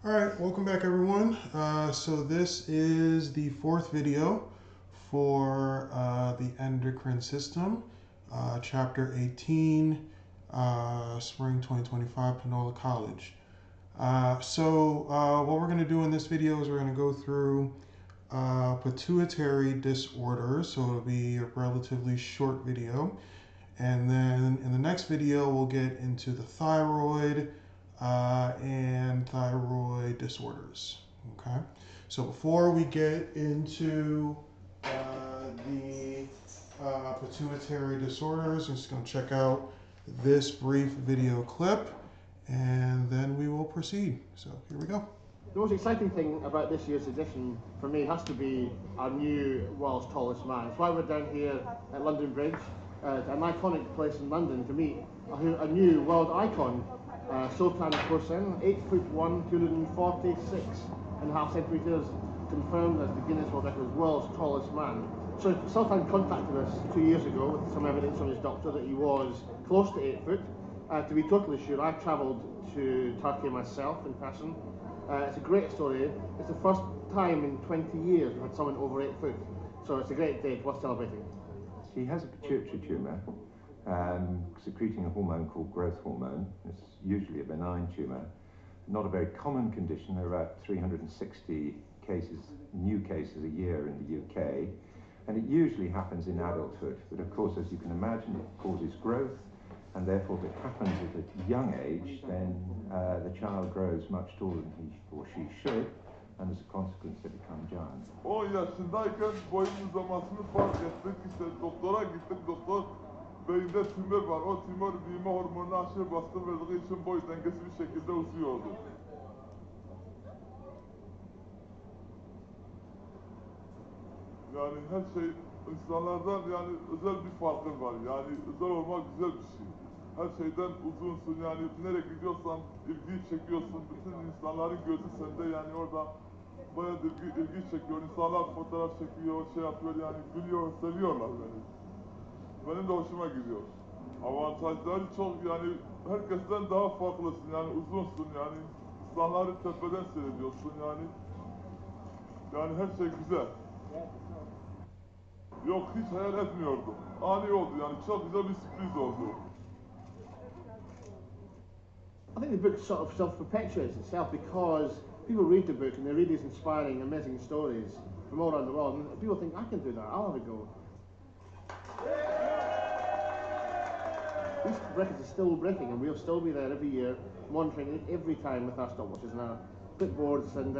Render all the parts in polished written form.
All right, welcome back everyone. So this is the fourth video for the endocrine system, chapter 18, spring 2025, Panola College. What we're going to do in this video is we're going to go through pituitary disorders, so it'll be a relatively short video. And then in the next video, we'll get into the thyroid and thyroid disorders. Okay, so before we get into the pituitary disorders, I'm just going to check out this brief video clip and then we will proceed. So here we go. The most exciting thing about this year's edition for me has to be our new world's tallest man. That's why we're down here at London Bridge, an iconic place in London, to meet a new world icon, Sultan Hussein, 8'1", 246.5 centimeters, confirmed as the Guinness World Record's world's tallest man. So Sultan contacted us 2 years ago with some evidence from his doctor that he was close to 8 foot. To be totally sure, I've travelled to Turkey myself in person. It's a great story. It's the first time in 20 years we've had someone over 8 foot. So it's a great day worth celebrating. She has a pituitary tumour, secreting a hormone called growth hormone. It's usually a benign tumour, not a very common condition. There are about 360 cases, new cases a year in the UK, and it usually happens in adulthood. But of course, as you can imagine, it causes growth, and therefore if it happens at a young age, then the child grows much taller than he or she should, and as a consequence they become giant. 10 yaşındayken boyun uzamasını fark ettik. İşte doktora gittik, doktor beyinde tümör var. O tümör büyüme hormonuna aşırı baskı verdiği için boy dengesi bir şekilde uzuyordu. Yani her şey insanlardan yani özel bir farkın var. Yani özel olmak güzel bir şey. Her şeyden uzunsun yani nereye gidiyorsan ilgiyi çekiyorsun. Bütün insanların gözü sende yani orada bayağı ilgi çekiyor. İnsanlar fotoğraf çekiyor, şey yapıyor yani gülüyor, seviyorlar beni. Benim de hoşuma gidiyor. Avantajları çok yani herkesten daha farklısın yani uzunsun yani insanları tepeden seyrediyorsun yani. Yani her şey güzel. Yok hiç hayal etmiyordum. Ani oldu yani çok güzel bir sürpriz oldu. I think the book sort of self-perpetuates itself because people read the book and they read these inspiring, amazing stories from all around the world, and people think, I can do that, I'll have a go. These records are still breaking, and we'll still be there every year, monitoring it every time with our stopwatches and our clipboards, and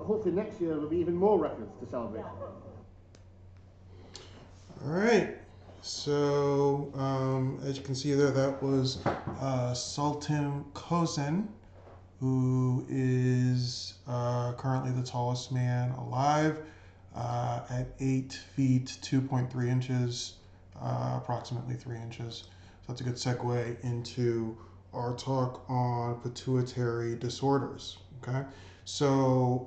hopefully next year there'll be even more records to celebrate. All right. So, as you can see there, that was Sultan Kosen, who is currently the tallest man alive at 8 feet, 2.3 inches, approximately 3 inches. So that's a good segue into our talk on pituitary disorders. Okay. So,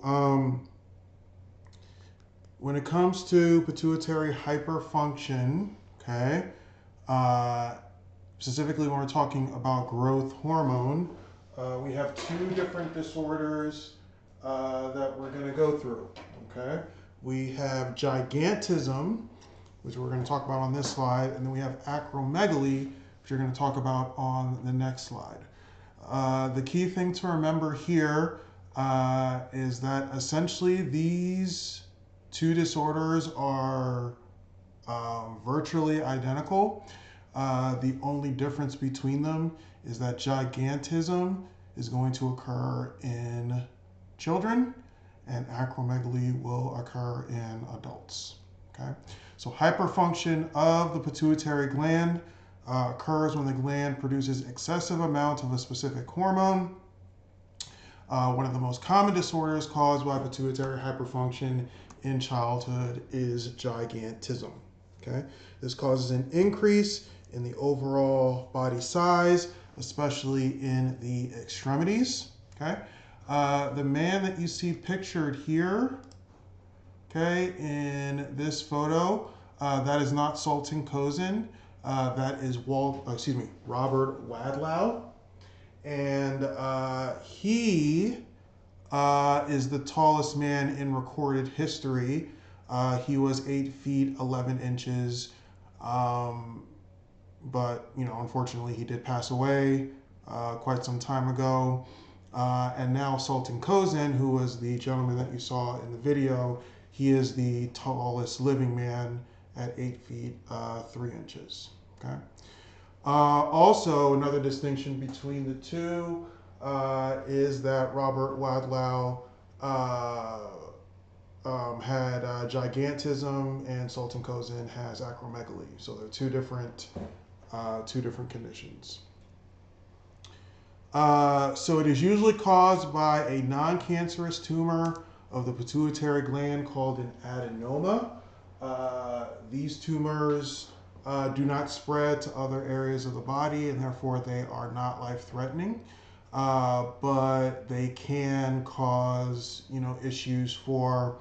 when it comes to pituitary hyperfunction, okay, specifically when we're talking about growth hormone, we have two different disorders that we're going to go through, okay? We have gigantism, which we're going to talk about on this slide, and then we have acromegaly, which we're going to talk about on the next slide. The key thing to remember here is that essentially these two disorders are virtually identical. The only difference between them is that gigantism is going to occur in children and acromegaly will occur in adults. Okay, so hyperfunction of the pituitary gland occurs when the gland produces excessive amounts of a specific hormone. One of the most common disorders caused by pituitary hyperfunction in childhood is gigantism. Okay, this causes an increase in the overall body size, especially in the extremities. Okay, the man that you see pictured here, okay, in this photo, that is not Sultan Kosen. That is Robert Wadlow. and he is the tallest man in recorded history. He was 8 feet 11 inches, but unfortunately, he did pass away quite some time ago. And now Sultan Kozin, who was the gentleman that you saw in the video, he is the tallest living man at 8 feet 3 inches. Okay. Also, another distinction between the two is that Robert Wadlow had gigantism, and Sultan Kozin has acromegaly. So they're two different conditions. So it is usually caused by a non-cancerous tumor of the pituitary gland called an adenoma. These tumors do not spread to other areas of the body, and therefore they are not life-threatening. But they can cause, issues for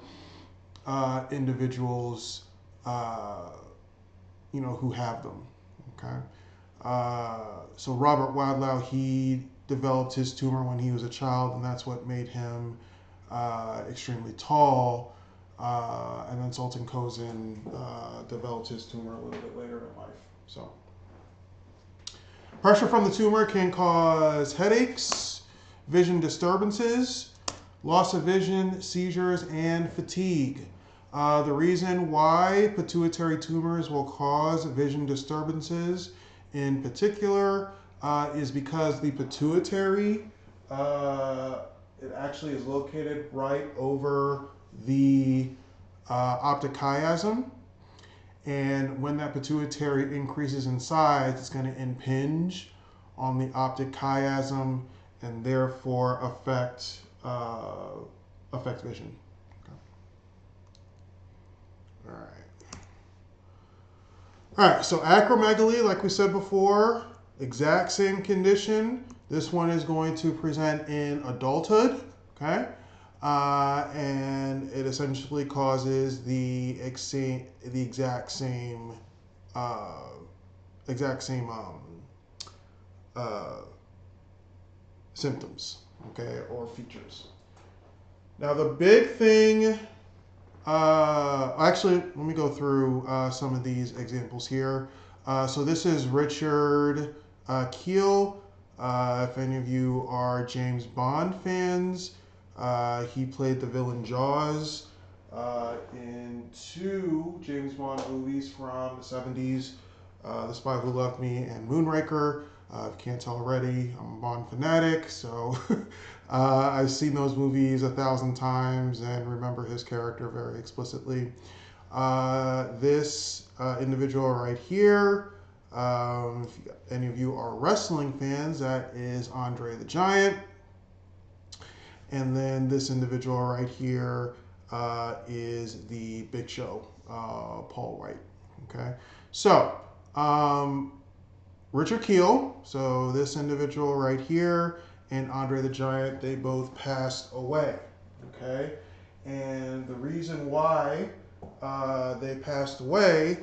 individuals, who have them. Okay. So Robert Wadlow, he developed his tumor when he was a child, and that's what made him extremely tall. And then Sultan Kozin developed his tumor a little bit later in life. So pressure from the tumor can cause headaches, vision disturbances, loss of vision, seizures, and fatigue. The reason why pituitary tumors will cause vision disturbances in particular is because the pituitary, it actually is located right over the optic chiasm. And when that pituitary increases in size, it's going to impinge on the optic chiasm and therefore affect vision. Okay. All right, so acromegaly, like we said before, exact same condition. This one is going to present in adulthood, okay? And it essentially causes the exact same symptoms, okay, or features. Now the big thing, actually, let me go through some of these examples here. So this is Richard Kiel. If any of you are James Bond fans, he played the villain Jaws in 2 James Bond movies from the 70s, The Spy Who Loved Me and Moonraker. If you can't tell already, I'm a Bond fanatic, so I've seen those movies 1,000 times and remember his character very explicitly. This individual right here, if any of you are wrestling fans, that is Andre the Giant. And then this individual right here is the Big Show, Paul White. Okay, so Richard Kiel, so this individual right here, and Andre the Giant, they both passed away. Okay, and the reason why they passed away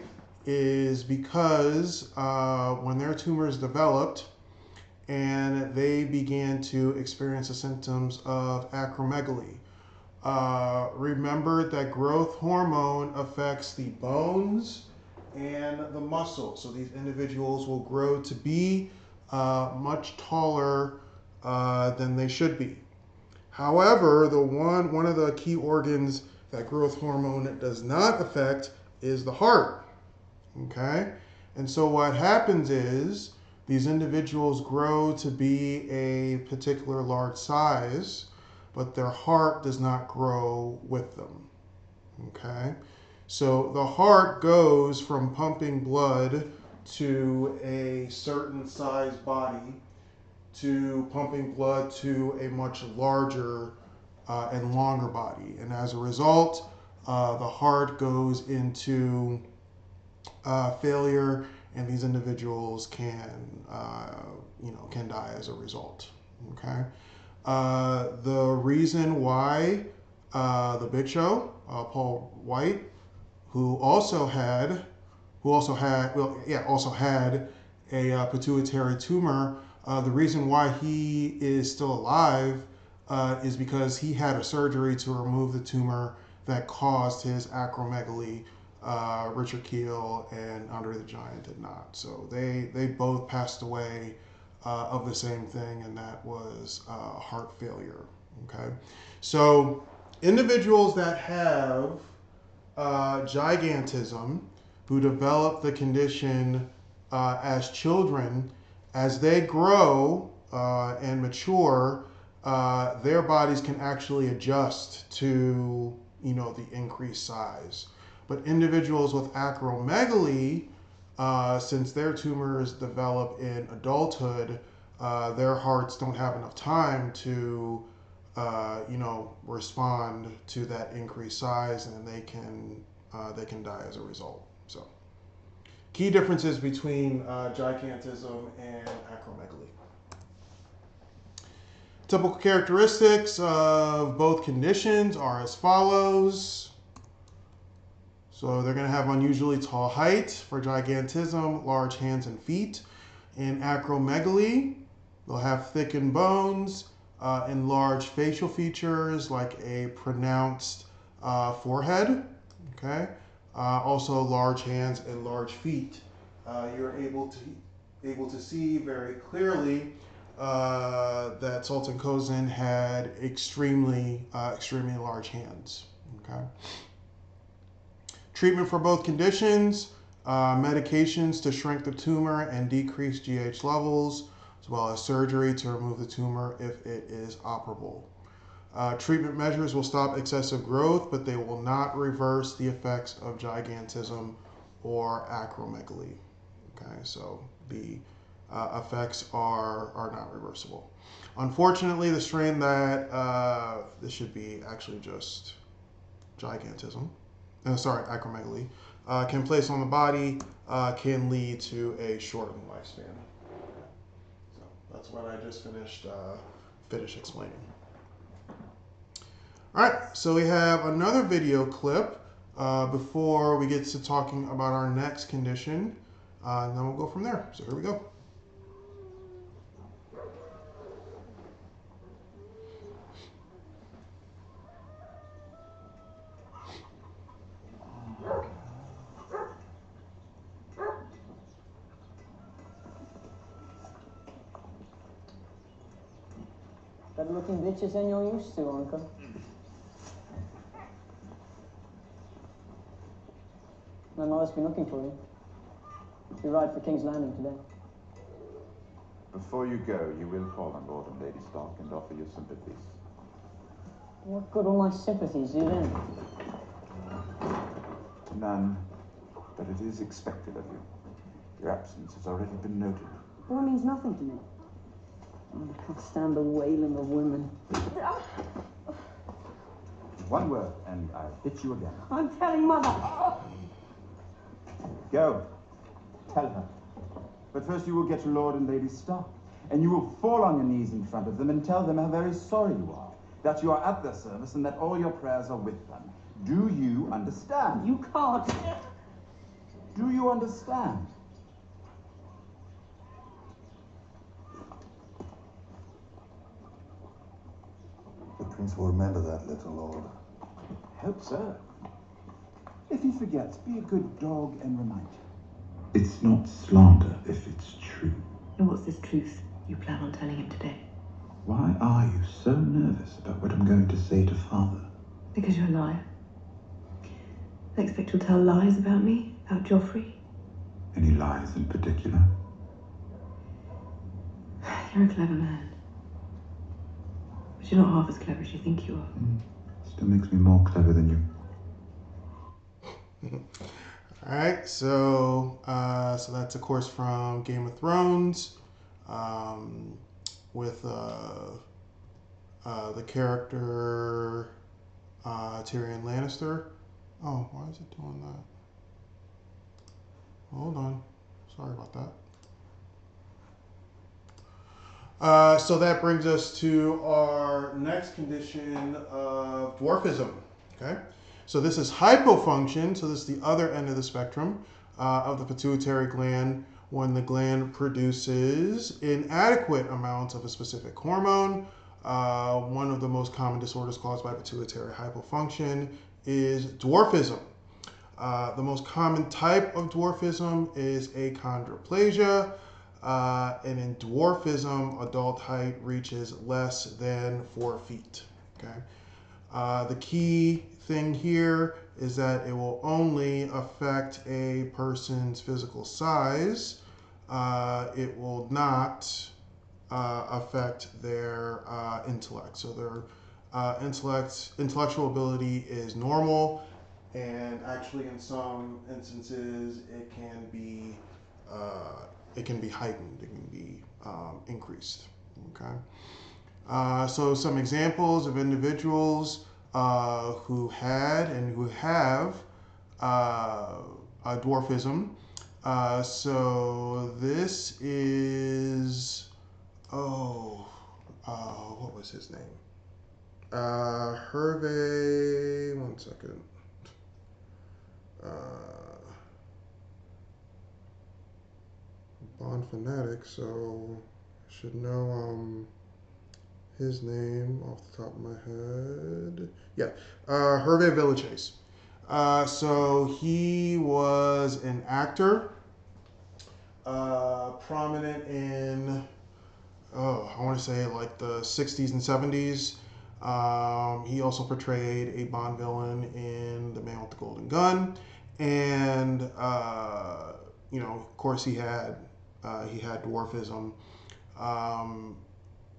is because when their tumors developed and they began to experience the symptoms of acromegaly. Remember that growth hormone affects the bones and the muscle. So these individuals will grow to be much taller than they should be. However, one of the key organs that growth hormone does not affect is the heart. Okay? And so what happens is these individuals grow to be a particular large size, but their heart does not grow with them. Okay? So the heart goes from pumping blood to a certain size body to pumping blood to a much larger and longer body. And as a result, the heart goes into failure, and these individuals can die as a result. Okay. The reason why the Big Show, Paul White, who also had a pituitary tumor, The reason why he is still alive is because he had a surgery to remove the tumor that caused his acromegaly. Richard Keel and Andre the Giant did not. So they both passed away of the same thing, and that was heart failure. Okay, so individuals that have gigantism, who develop the condition as children, as they grow and mature, their bodies can actually adjust to the increased size. But individuals with acromegaly, since their tumors develop in adulthood, their hearts don't have enough time to respond to that increased size, and they can die as a result. So, key differences between gigantism and acromegaly. Typical characteristics of both conditions are as follows. So they're going to have unusually tall height for gigantism, large hands and feet. In acromegaly, they'll have thickened bones, and large facial features like a pronounced forehead. Okay, also large hands and large feet. You're able to see very clearly that Sultan Kozin had extremely large hands. Okay. Treatment for both conditions: medications to shrink the tumor and decrease GH levels, as well as surgery to remove the tumor if it is operable. Treatment measures will stop excessive growth, but they will not reverse the effects of gigantism or acromegaly. Okay, so the effects are not reversible. Unfortunately, the strain that this should be actually just gigantism. Acromegaly, can place on the body, can lead to a shortened lifespan. So that's what I just finished explaining. All right, so we have another video clip before we get to talking about our next condition, and then we'll go from there. So here we go. Better looking bitches than you're used to, Uncle. My mother's been looking for you. You ride for King's Landing today. Before you go, you will call on Lord and Lady Stark and offer your sympathies. What good will my sympathies do then? None, but it is expected of you. Your absence has already been noted. Boy means nothing to me. I can't stand the wailing of women. One word, and I'll hit you again. I'm telling Mother. Go. Tell her. But first you will get to Lord and Lady Stark, and you will fall on your knees in front of them and tell them how very sorry you are, that you are at their service and that all your prayers are with them. Do you understand? You can't. Do you understand? The Prince will remember that, little Lord. Hope so. If he forgets, be a good dog and remind him. It's not slander if it's true. And what's this truth you plan on telling him today? Why are you so nervous about what I'm going to say to Father? Because you're a liar. I expect you'll tell lies about me, about Joffrey. Any lies in particular? You're a clever man. But you're not half as clever as you think you are. Still makes me more clever than you. All right, so that's of course from Game of Thrones, with the character Tyrion Lannister. Oh, why is it doing that? Hold on, sorry about that. So that brings us to our next condition of dwarfism. Okay. So this is hypofunction, so this is the other end of the spectrum of the pituitary gland, when the gland produces inadequate amounts of a specific hormone. One of the most common disorders caused by pituitary hypofunction is dwarfism. The most common type of dwarfism is achondroplasia. And in dwarfism, adult height reaches less than 4 feet. Okay. The key thing here is that it will only affect a person's physical size. It will not affect their intellect. So their intellectual ability is normal, and actually in some instances it can be heightened, it can be increased. Okay. So some examples of individuals who had and who have dwarfism. So this is, what was his name? Hervé, one second. Bond fanatic, so I should know his name off the top of my head. Yeah, Hervé Villechaize. So he was an actor, prominent in, I want to say like the 60s and 70s. He also portrayed a Bond villain in The Man with the Golden Gun, and of course he had dwarfism.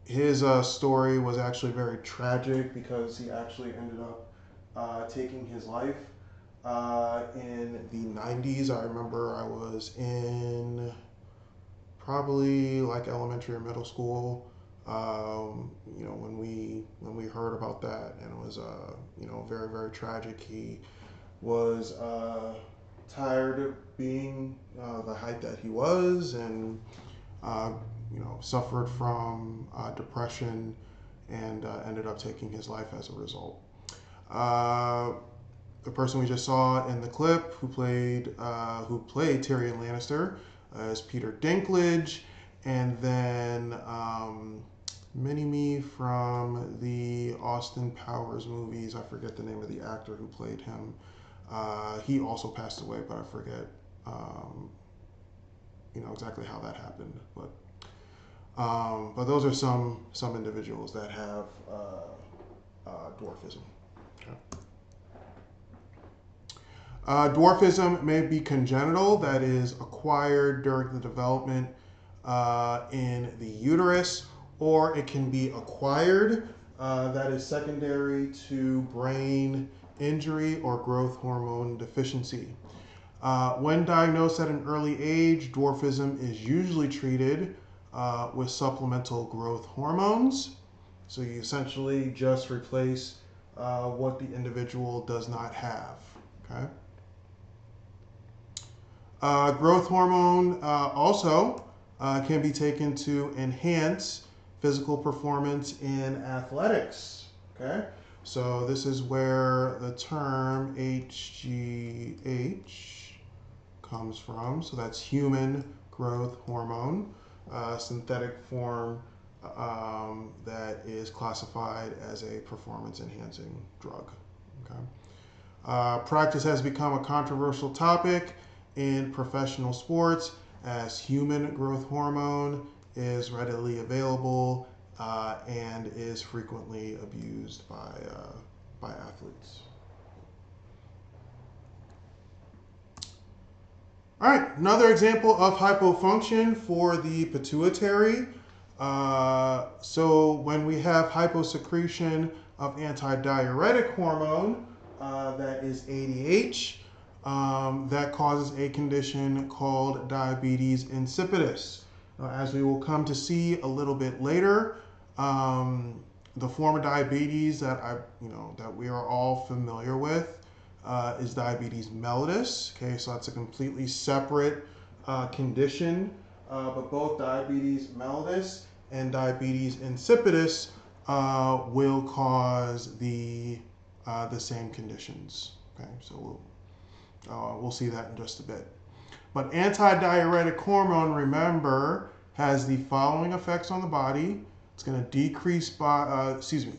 His story was actually very tragic because he actually ended up taking his life in the 90s. I remember I was in probably like elementary or middle school, when we heard about that, and it was very, very tragic. He was tired of being the height that he was, and suffered from depression, and ended up taking his life as a result. The person we just saw in the clip who played Tyrion Lannister is Peter Dinklage, and then Mini-Me from the Austin Powers movies. I forget the name of the actor who played him. He also passed away, but I forget exactly how that happened. But those are some individuals that have dwarfism. Okay. Dwarfism may be congenital, that is acquired during the development in the uterus, or it can be acquired, that is secondary to brain injury or growth hormone deficiency. When diagnosed at an early age, dwarfism is usually treated with supplemental growth hormones. So you essentially just replace what the individual does not have. Okay. Growth hormone also can be taken to enhance physical performance in athletics. Okay. So this is where the term HGH comes from. So that's human growth hormone, synthetic form that is classified as a performance-enhancing drug. Okay. Practice has become a controversial topic in professional sports as human growth hormone is readily available and is frequently abused by athletes. All right, another example of hypofunction for the pituitary. So when we have hyposecretion of antidiuretic hormone, that is ADH, that causes a condition called diabetes insipidus. As we will come to see a little bit later, the form of diabetes that we are all familiar with is diabetes mellitus. Okay, so that's a completely separate condition, but both diabetes mellitus and diabetes insipidus will cause the same conditions. Okay, so we'll see that in just a bit. But antidiuretic hormone, remember, has the following effects on the body. It's going to decrease it's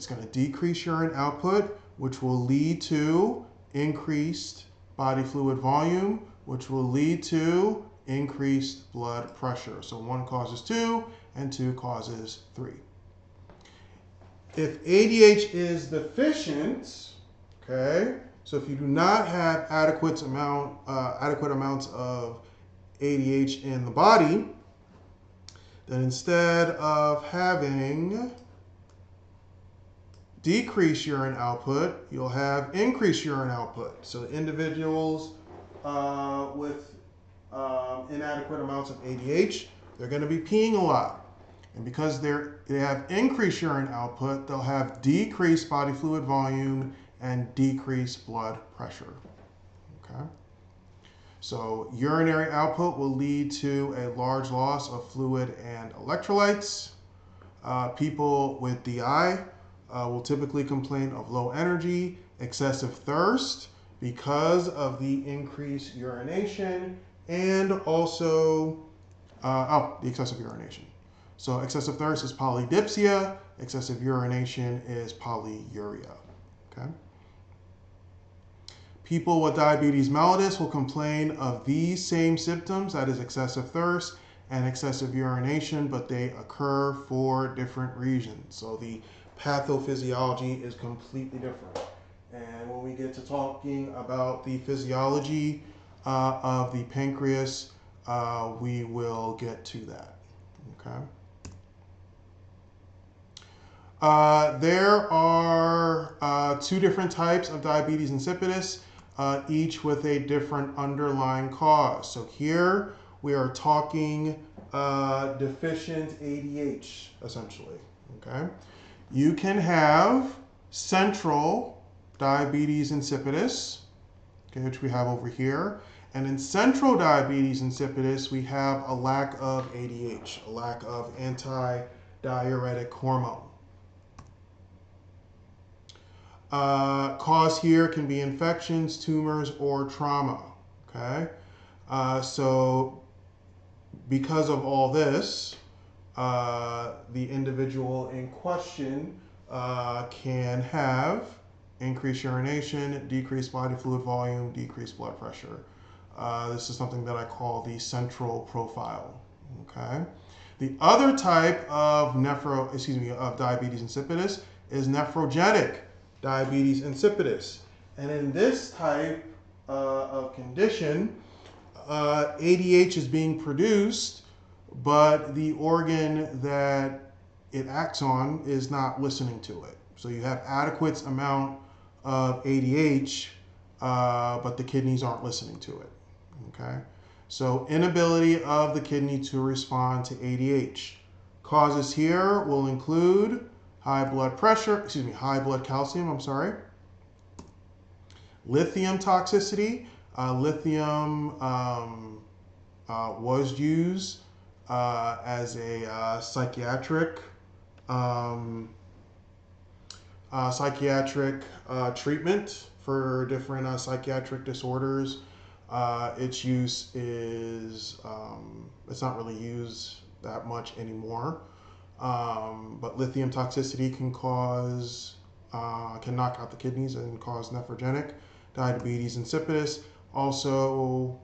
going to decrease urine output, which will lead to increased body fluid volume, which will lead to increased blood pressure. So 1 causes 2 and 2 causes 3. If ADH is deficient, okay, so if you do not have adequate amounts of ADH in the body, then instead of having decreased urine output, you'll have increased urine output. So individuals with inadequate amounts of ADH, they're going to be peeing a lot. And because they have increased urine output, they'll have decreased body fluid volume and decreased blood pressure. Okay? So urinary output will lead to a large loss of fluid and electrolytes. People with DI will typically complain of low energy, excessive thirst because of the increased urination, and also the excessive urination. So excessive thirst is polydipsia, excessive urination is polyuria. Okay? People with diabetes mellitus will complain of these same symptoms, that is excessive thirst and excessive urination, but they occur for different reasons. So the pathophysiology is completely different. And when we get to talking about the physiology of the pancreas, we will get to that. Okay. There are 2 different types of diabetes insipidus, each with a different underlying cause. So here we are talking deficient ADH, essentially. Okay, you can have central diabetes insipidus, okay, which we have over here. And in central diabetes insipidus, we have a lack of ADH, a lack of antidiuretic hormone. Cause here can be infections, tumors, or trauma. Okay, so because of all this, the individual in question can have increased urination, decreased body fluid volume, decreased blood pressure. This is something that I call the central profile. Okay. The other type of diabetes insipidus is nephrogenic diabetes insipidus. And in this type of condition, ADH is being produced, but the organ that it acts on is not listening to it. So you have adequate amount of ADH, but the kidneys aren't listening to it. Okay, so inability of the kidney to respond to ADH. Causes here will include high blood calcium, lithium toxicity. Lithium was used as a psychiatric treatment for different psychiatric disorders. Its use is, it's not really used that much anymore. But lithium toxicity can knock out the kidneys and cause nephrogenic diabetes insipidus. Also,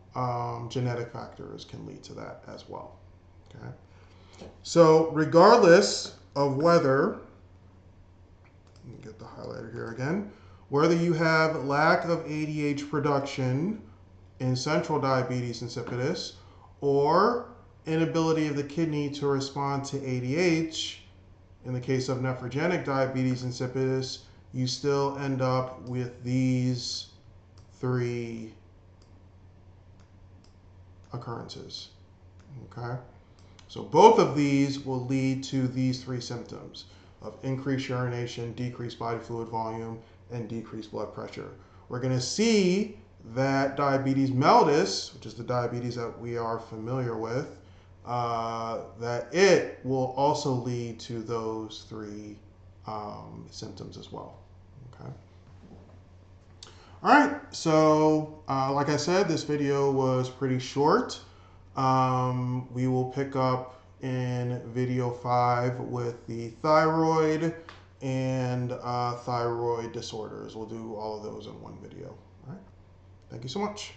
genetic factors can lead to that as well. Okay. So regardless of whether, let me get the highlighter here again, whether you have lack of ADH production in central diabetes insipidus or inability of the kidney to respond to ADH, in the case of nephrogenic diabetes insipidus, you still end up with these 3 occurrences. Okay? So both of these will lead to these 3 symptoms of increased urination, decreased body fluid volume, and decreased blood pressure. We're going to see that diabetes mellitus, which is the diabetes that we are familiar with, that it will also lead to those 3 symptoms as well. Okay. All right, so like I said, this video was pretty short. We will pick up in video 5 with the thyroid and thyroid disorders. We'll do all of those in one video. All right, thank you so much.